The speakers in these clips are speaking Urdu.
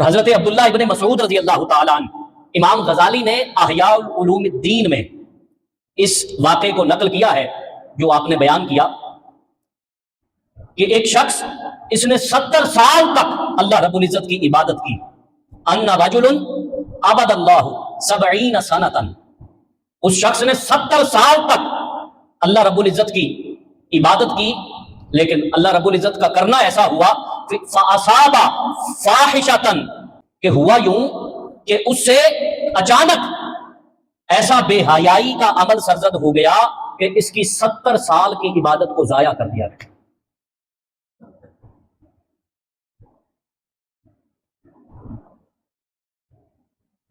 حضرت عبداللہ ابن مسعود رضی اللہ تعالیٰ عنہ، امام غزالی نے احیاء العلوم الدین میں اس واقعے کو نقل کیا ہے جو آپ نے بیان کیا کہ ایک شخص اس نے 70 سال تک اللہ رب العزت کی عبادت کی. ان رجل عبد اللہ 70 سنۃ، اس شخص نے 70 سال تک اللہ رب العزت کی عبادت کی، لیکن اللہ رب العزت کا کرنا ایسا ہوا فَأَصَابَ فَاحِشَةً کہ ہوا یوں کہ اس سے اچانک ایسا بے حیائی کا عمل سرزد ہو گیا کہ اس کی 70 سال کی عبادت کو ضائع کر دیا گیا.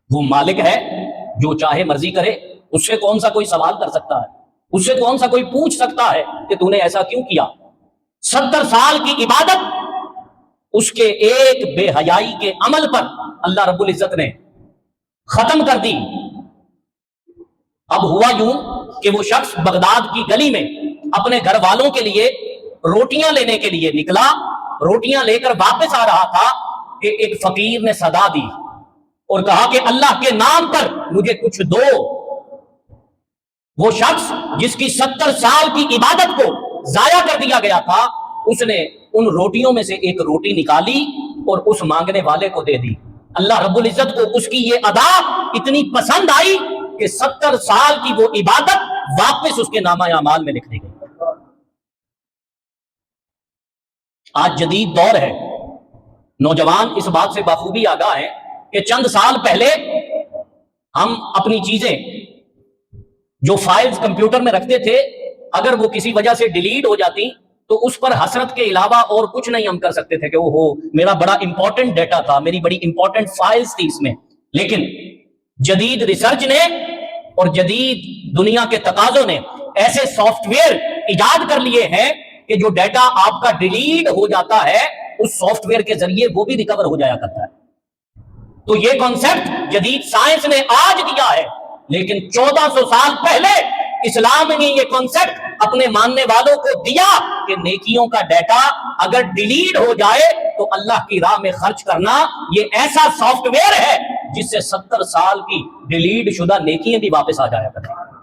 وہ مالک ہے جو چاہے مرضی کرے، اس سے کون سا کوئی سوال کر سکتا ہے، اس سے کون سا کوئی پوچھ سکتا ہے کہ تو نے ایسا کیوں کیا. 70 سال کی عبادت اس کے ایک بے حیائی کے عمل پر اللہ رب العزت نے ختم کر دی. اب ہوا یوں کہ وہ شخص بغداد کی گلی میں اپنے گھر والوں کے لیے روٹیاں لینے کے لیے نکلا. روٹیاں لے کر واپس آ رہا تھا کہ ایک فقیر نے صدا دی اور کہا کہ اللہ کے نام پر مجھے کچھ دو. وہ شخص جس کی 70 سال کی عبادت کو ضائع کر دیا گیا تھا، اس نے ان روٹیوں میں سے ایک روٹی نکالی اور اس مانگنے والے کو دے دی. اللہ رب العزت کو اس کی یہ ادا اتنی پسند آئی کہ 70 سال کی وہ عبادت واپس اس کے نامہ اعمال میں لکھ دی گئی. آج جدید دور ہے، نوجوان اس بات سے بخوبی آگاہ ہیں کہ چند سال پہلے ہم اپنی چیزیں جو فائلز کمپیوٹر میں رکھتے تھے، اگر وہ کسی وجہ سے ڈیلیٹ ہو جاتی تو اس پر حسرت کے علاوہ اور کچھ نہیں ہم کر سکتے تھے کہ وہ میرا بڑا امپورٹنٹ ڈیٹا تھا، میری بڑی امپورٹنٹ فائلز تھی اس میں. لیکن جدید ریسرچ نے اور جدید دنیا کے تقاضوں نے ایسے سافٹ ویئر ایجاد کر لیے ہیں کہ جو ڈیٹا آپ کا ڈیلیٹ ہو جاتا ہے اس سافٹ ویئر کے ذریعے وہ بھی ریکور ہو جایا کرتا ہے. تو یہ کانسیپٹ جدید سائنس نے آج دیا ہے، لیکن 1400 سال پہلے اسلام نے یہ کانسیپٹ اپنے ماننے والوں کو دیا کہ نیکیوں کا ڈیٹا اگر ڈیلیٹ ہو جائے تو اللہ کی راہ میں خرچ کرنا یہ ایسا سافٹ ویئر ہے جس سے 70 سال کی ڈیلیٹ شدہ نیکیاں بھی واپس آ جایا کرتی ہیں.